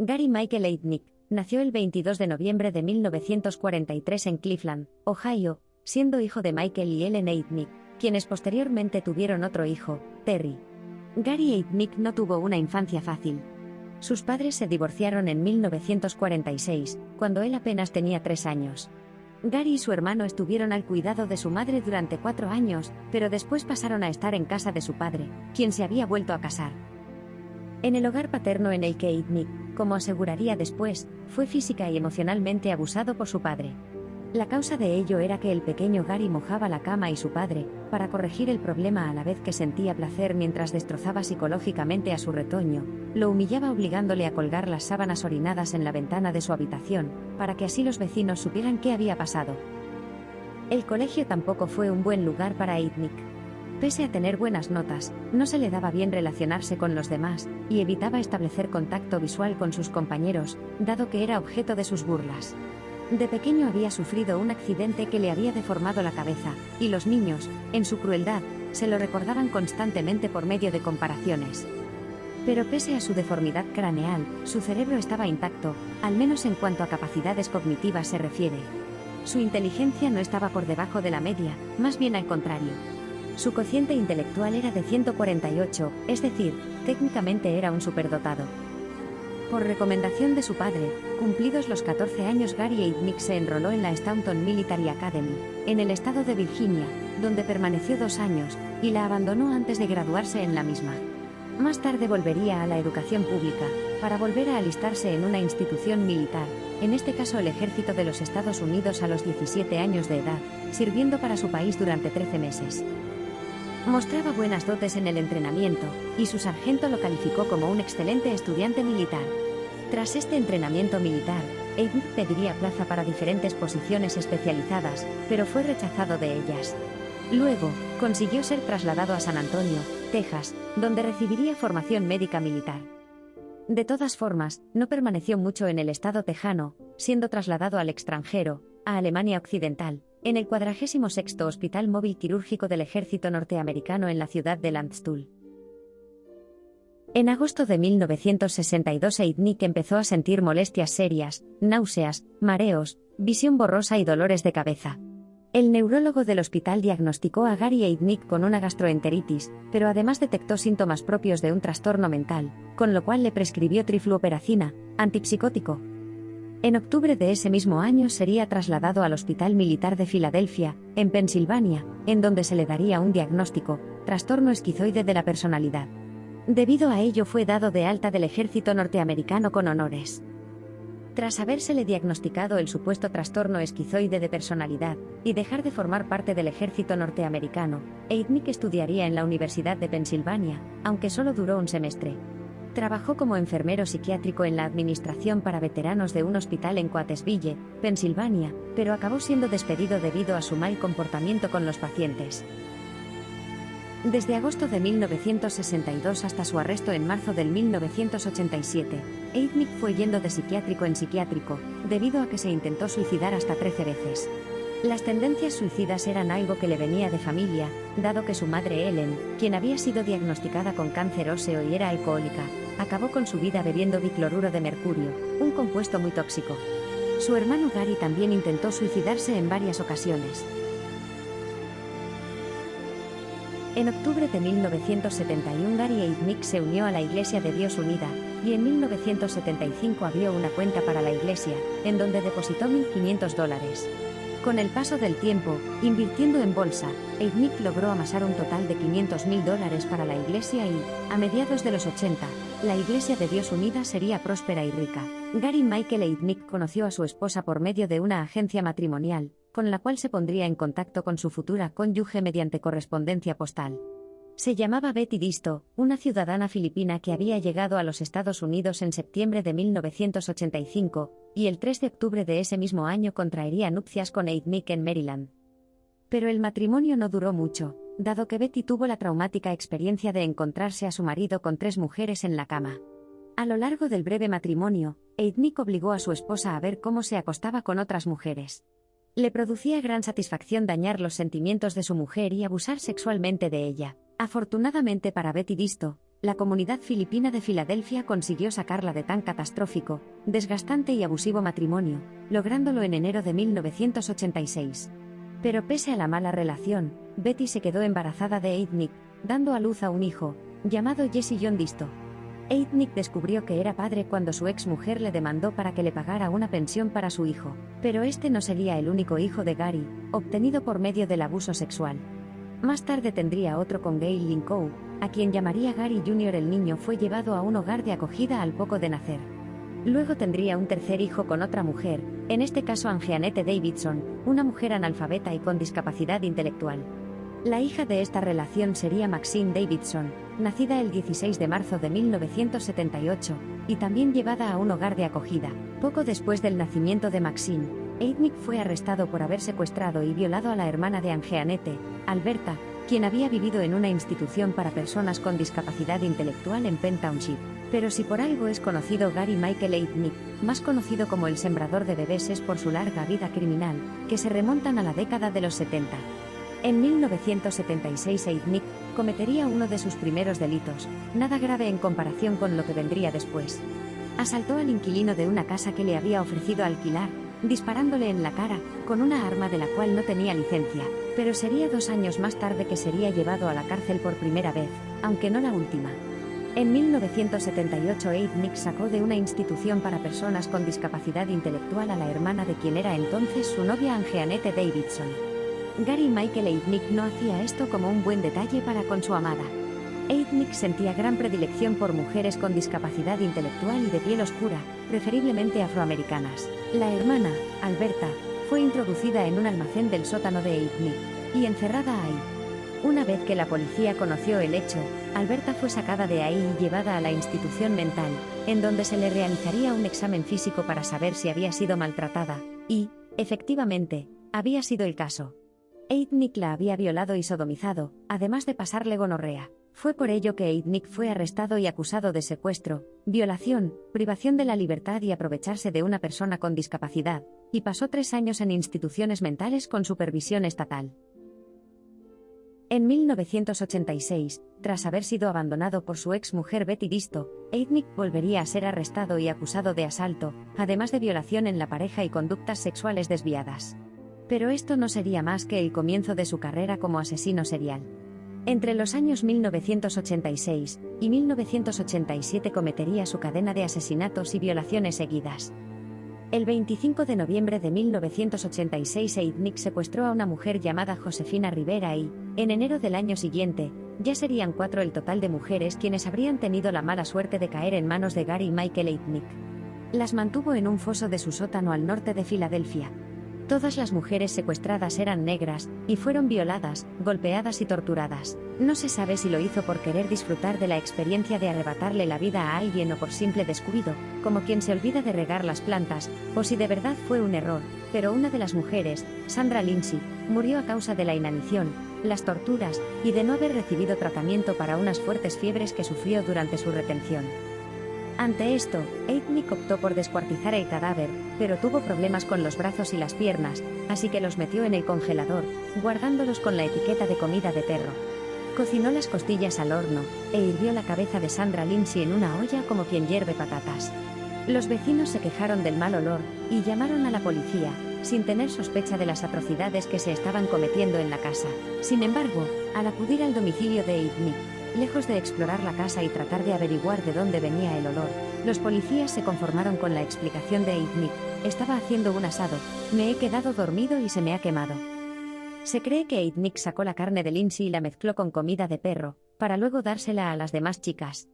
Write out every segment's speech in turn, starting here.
Gary Michael Eitnik nació el 22 de noviembre de 1943 en Cleveland, Ohio, siendo hijo de Michael y Ellen Eitnik, quienes posteriormente tuvieron otro hijo, Terry. Gary Eitnik no tuvo una infancia fácil. Sus padres se divorciaron en 1946, cuando él apenas tenía 3 años. Gary y su hermano estuvieron al cuidado de su madre durante 4 años, pero después pasaron a estar en casa de su padre, quien se había vuelto a casar. En el hogar paterno en el que Eitnik, como aseguraría después, fue física y emocionalmente abusado por su padre. La causa de ello era que el pequeño Gary mojaba la cama y su padre, para corregir el problema a la vez que sentía placer mientras destrozaba psicológicamente a su retoño, lo humillaba obligándole a colgar las sábanas orinadas en la ventana de su habitación, para que así los vecinos supieran qué había pasado. El colegio tampoco fue un buen lugar para Eitnik. Pese a tener buenas notas, no se le daba bien relacionarse con los demás, y evitaba establecer contacto visual con sus compañeros, dado que era objeto de sus burlas. De pequeño había sufrido un accidente que le había deformado la cabeza, y los niños, en su crueldad, se lo recordaban constantemente por medio de comparaciones. Pero pese a su deformidad craneal, su cerebro estaba intacto, al menos en cuanto a capacidades cognitivas se refiere. Su inteligencia no estaba por debajo de la media, más bien al contrario. Su cociente intelectual era de 148, es decir, técnicamente era un superdotado. Por recomendación de su padre, cumplidos los 14 años, Gary Eitnik se enroló en la Staunton Military Academy, en el estado de Virginia, donde permaneció 2 años, y la abandonó antes de graduarse en la misma. Más tarde volvería a la educación pública, para volver a alistarse en una institución militar, en este caso el Ejército de los Estados Unidos a los 17 años de edad, sirviendo para su país durante 13 meses. Mostraba buenas dotes en el entrenamiento, y su sargento lo calificó como un excelente estudiante militar. Tras este entrenamiento militar, Eitnik pediría plaza para diferentes posiciones especializadas, pero fue rechazado de ellas. Luego, consiguió ser trasladado a San Antonio, Texas, donde recibiría formación médica militar. De todas formas, no permaneció mucho en el estado tejano, siendo trasladado al extranjero, a Alemania Occidental, en el 46º Hospital Móvil Quirúrgico del Ejército Norteamericano en la ciudad de Landstuhl. En agosto de 1962 Eitnik empezó a sentir molestias serias, náuseas, mareos, visión borrosa y dolores de cabeza. El neurólogo del hospital diagnosticó a Gary Eitnik con una gastroenteritis, pero además detectó síntomas propios de un trastorno mental, con lo cual le prescribió trifluoperacina, antipsicótico. En octubre de ese mismo año sería trasladado al Hospital Militar de Filadelfia, en Pensilvania, en donde se le daría un diagnóstico, trastorno esquizoide de la personalidad. Debido a ello fue dado de alta del ejército norteamericano con honores. Tras habérsele diagnosticado el supuesto trastorno esquizoide de personalidad, y dejar de formar parte del ejército norteamericano, Eitnik estudiaría en la Universidad de Pensilvania, aunque solo duró un semestre. Trabajó como enfermero psiquiátrico en la administración para veteranos de un hospital en Coatesville, Pensilvania, pero acabó siendo despedido debido a su mal comportamiento con los pacientes. Desde agosto de 1962 hasta su arresto en marzo del 1987, Eitnik fue yendo de psiquiátrico en psiquiátrico, debido a que se intentó suicidar hasta 13 veces. Las tendencias suicidas eran algo que le venía de familia, dado que su madre Ellen, quien había sido diagnosticada con cáncer óseo y era alcohólica, acabó con su vida bebiendo bicloruro de mercurio, un compuesto muy tóxico. Su hermano Gary también intentó suicidarse en varias ocasiones. En octubre de 1971 Gary Eitnik se unió a la Iglesia de Dios Unida, y en 1975 abrió una cuenta para la iglesia, en donde depositó $1.500. Con el paso del tiempo, invirtiendo en bolsa, Eitnik logró amasar un total de $500.000 para la iglesia y, a mediados de los 80, la Iglesia de Dios Unida sería próspera y rica. Gary Michael Eitnik conoció a su esposa por medio de una agencia matrimonial, con la cual se pondría en contacto con su futura cónyuge mediante correspondencia postal. Se llamaba Betty Disto, una ciudadana filipina que había llegado a los Estados Unidos en septiembre de 1985, y el 3 de octubre de ese mismo año contraería nupcias con Eitnik en Maryland. Pero el matrimonio no duró mucho, dado que Betty tuvo la traumática experiencia de encontrarse a su marido con 3 mujeres en la cama. A lo largo del breve matrimonio, Eitnik obligó a su esposa a ver cómo se acostaba con otras mujeres. Le producía gran satisfacción dañar los sentimientos de su mujer y abusar sexualmente de ella. Afortunadamente para Betty Disto, la comunidad filipina de Filadelfia consiguió sacarla de tan catastrófico, desgastante y abusivo matrimonio, lográndolo en enero de 1986. Pero pese a la mala relación, Betty se quedó embarazada de Eitnik, dando a luz a un hijo, llamado Jesse John Disto. Eitnik descubrió que era padre cuando su ex mujer le demandó para que le pagara una pensión para su hijo, pero este no sería el único hijo de Gary, obtenido por medio del abuso sexual. Más tarde tendría otro con Gail Lincow, a quien llamaría Gary Jr. El niño fue llevado a un hogar de acogida al poco de nacer. Luego tendría un tercer hijo con otra mujer, en este caso Anjeanette Davidson, una mujer analfabeta y con discapacidad intelectual. La hija de esta relación sería Maxine Davidson, nacida el 16 de marzo de 1978, y también llevada a un hogar de acogida. Poco después del nacimiento de Maxine, Eitnik fue arrestado por haber secuestrado y violado a la hermana de Anjeanette, Alberta, quien había vivido en una institución para personas con discapacidad intelectual en Penn Township. Pero si por algo es conocido Gary Michael Eitnik, más conocido como el sembrador de bebés, es por su larga vida criminal, que se remontan a la década de los 70. En 1976 Eitnik cometería uno de sus primeros delitos, nada grave en comparación con lo que vendría después. Asaltó al inquilino de una casa que le había ofrecido alquilar, disparándole en la cara, con una arma de la cual no tenía licencia, pero sería 2 años más tarde que sería llevado a la cárcel por primera vez, aunque no la última. En 1978 Eitnik sacó de una institución para personas con discapacidad intelectual a la hermana de quien era entonces su novia Anjeanette Davidson. Gary Michael Eitnik no hacía esto como un buen detalle para con su amada. Eitnik sentía gran predilección por mujeres con discapacidad intelectual y de piel oscura, preferiblemente afroamericanas. La hermana, Alberta, fue introducida en un almacén del sótano de Eitnik, y encerrada ahí. Una vez que la policía conoció el hecho, Alberta fue sacada de ahí y llevada a la institución mental, en donde se le realizaría un examen físico para saber si había sido maltratada, y, efectivamente, había sido el caso. Eitnik la había violado y sodomizado, además de pasarle gonorrea. Fue por ello que Eitnik fue arrestado y acusado de secuestro, violación, privación de la libertad y aprovecharse de una persona con discapacidad, y pasó 3 años en instituciones mentales con supervisión estatal. En 1986, tras haber sido abandonado por su ex mujer Betty Disto, Eitnik volvería a ser arrestado y acusado de asalto, además de violación en la pareja y conductas sexuales desviadas. Pero esto no sería más que el comienzo de su carrera como asesino serial. Entre los años 1986 y 1987 cometería su cadena de asesinatos y violaciones seguidas. El 25 de noviembre de 1986 Eitnik secuestró a una mujer llamada Josefina Rivera y, en enero del año siguiente, ya serían 4 el total de mujeres quienes habrían tenido la mala suerte de caer en manos de Gary Michael Eitnik. Las mantuvo en un foso de su sótano al norte de Filadelfia. Todas las mujeres secuestradas eran negras, y fueron violadas, golpeadas y torturadas. No se sabe si lo hizo por querer disfrutar de la experiencia de arrebatarle la vida a alguien o por simple descuido, como quien se olvida de regar las plantas, o si de verdad fue un error, pero una de las mujeres, Sandra Lindsay, murió a causa de la inanición, las torturas, y de no haber recibido tratamiento para unas fuertes fiebres que sufrió durante su retención. Ante esto, Eitnik optó por descuartizar el cadáver, pero tuvo problemas con los brazos y las piernas, así que los metió en el congelador, guardándolos con la etiqueta de comida de perro. Cocinó las costillas al horno, e hirvió la cabeza de Sandra Lindsay en una olla como quien hierve patatas. Los vecinos se quejaron del mal olor, y llamaron a la policía, sin tener sospecha de las atrocidades que se estaban cometiendo en la casa. Sin embargo, al acudir al domicilio de Eitnik, lejos de explorar la casa y tratar de averiguar de dónde venía el olor, los policías se conformaron con la explicación de Eitnik: estaba haciendo un asado, me he quedado dormido y se me ha quemado. Se cree que Eitnik sacó la carne de Lindsay y la mezcló con comida de perro, para luego dársela a las demás chicas.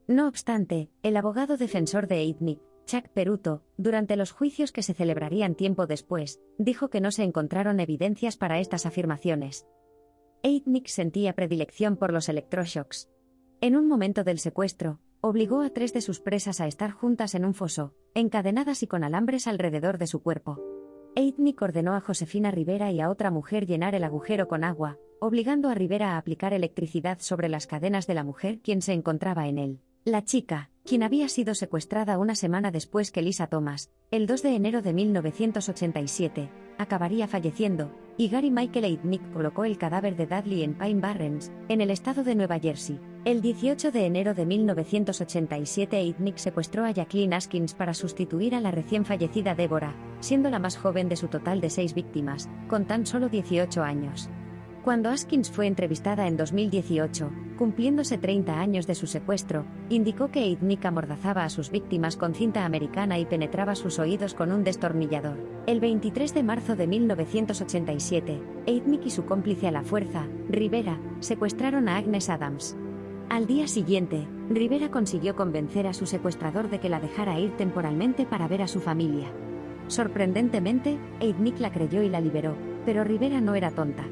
No obstante, el abogado defensor de Eitnik, Chuck Peruto, durante los juicios que se celebrarían tiempo después, dijo que no se encontraron evidencias para estas afirmaciones. Eitnik sentía predilección por los electroshocks. En un momento del secuestro, obligó a 3 de sus presas a estar juntas en un foso, encadenadas y con alambres alrededor de su cuerpo. Eitnik ordenó a Josefina Rivera y a otra mujer llenar el agujero con agua, obligando a Rivera a aplicar electricidad sobre las cadenas de la mujer quien se encontraba en él. La chica, quien había sido secuestrada una semana después que Lisa Thomas, el 2 de enero de 1987, acabaría falleciendo, y Gary Michael Eitnik colocó el cadáver de Dudley en Pine Barrens, en el estado de Nueva Jersey. El 18 de enero de 1987 Heidnik secuestró a Jacqueline Askins para sustituir a la recién fallecida Deborah, siendo la más joven de su total de 6 víctimas, con tan solo 18 años. Cuando Askins fue entrevistada en 2018, cumpliéndose 30 años de su secuestro, indicó que Heidnik amordazaba a sus víctimas con cinta americana y penetraba sus oídos con un destornillador. El 23 de marzo de 1987, Heidnik y su cómplice a la fuerza, Rivera, secuestraron a Agnes Adams. Al día siguiente, Rivera consiguió convencer a su secuestrador de que la dejara ir temporalmente para ver a su familia. Sorprendentemente, Heidnik la creyó y la liberó, pero Rivera no era tonta.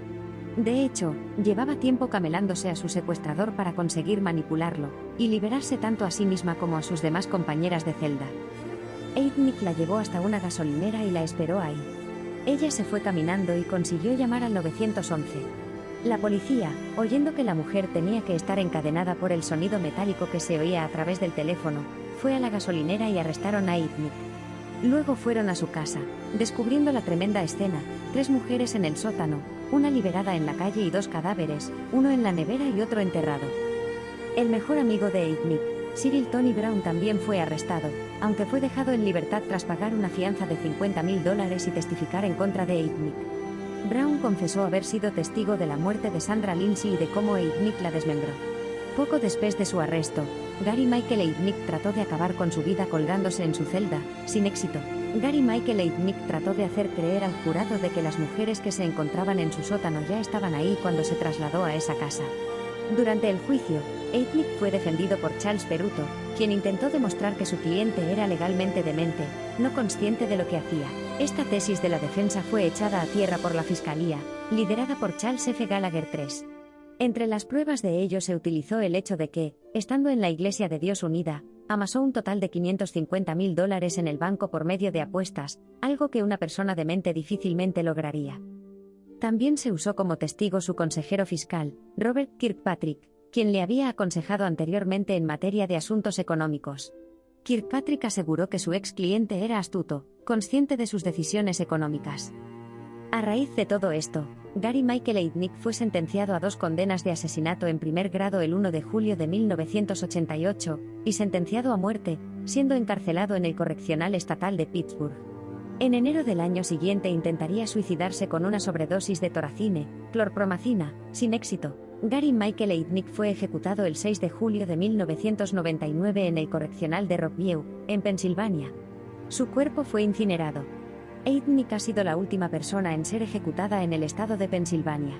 De hecho, llevaba tiempo camelándose a su secuestrador para conseguir manipularlo y liberarse tanto a sí misma como a sus demás compañeras de celda. Heidnik la llevó hasta una gasolinera y la esperó ahí. Ella se fue caminando y consiguió llamar al 911. La policía, oyendo que la mujer tenía que estar encadenada por el sonido metálico que se oía a través del teléfono, fue a la gasolinera y arrestaron a Heidnik. Luego fueron a su casa, descubriendo la tremenda escena: 3 mujeres en el sótano, una liberada en la calle y 2 cadáveres, uno en la nevera y otro enterrado. El mejor amigo de Heidnik, Cyril Tony Brown, también fue arrestado, aunque fue dejado en libertad tras pagar una fianza de $50.000 y testificar en contra de Heidnik. Brown confesó haber sido testigo de la muerte de Sandra Lindsay y de cómo Heidnik la desmembró. Poco después de su arresto, Gary Michael Heidnik trató de acabar con su vida colgándose en su celda, sin éxito. Gary Michael Heidnik trató de hacer creer al jurado de que las mujeres que se encontraban en su sótano ya estaban ahí cuando se trasladó a esa casa. Durante el juicio, Heidnik fue defendido por Charles Peruto, quien intentó demostrar que su cliente era legalmente demente, no consciente de lo que hacía. Esta tesis de la defensa fue echada a tierra por la fiscalía, liderada por Charles F. Gallagher III. Entre las pruebas de ello se utilizó el hecho de que, estando en la Iglesia de Dios Unida, amasó un total de $550.000 en el banco por medio de apuestas, algo que una persona demente difícilmente lograría. También se usó como testigo su consejero fiscal, Robert Kirkpatrick, quien le había aconsejado anteriormente en materia de asuntos económicos. Kirkpatrick aseguró que su ex cliente era astuto, consciente de sus decisiones económicas. A raíz de todo esto, Gary Michael Heidnik fue sentenciado a 2 condenas de asesinato en primer grado el 1 de julio de 1988, y sentenciado a muerte, siendo encarcelado en el Correccional Estatal de Pittsburgh. En enero del año siguiente intentaría suicidarse con una sobredosis de toracine, clorpromacina, sin éxito. Gary Michael Heidnik fue ejecutado el 6 de julio de 1999 en el Correccional de Rockview, en Pensilvania. Su cuerpo fue incinerado. Heidnik ha sido la última persona en ser ejecutada en el estado de Pensilvania.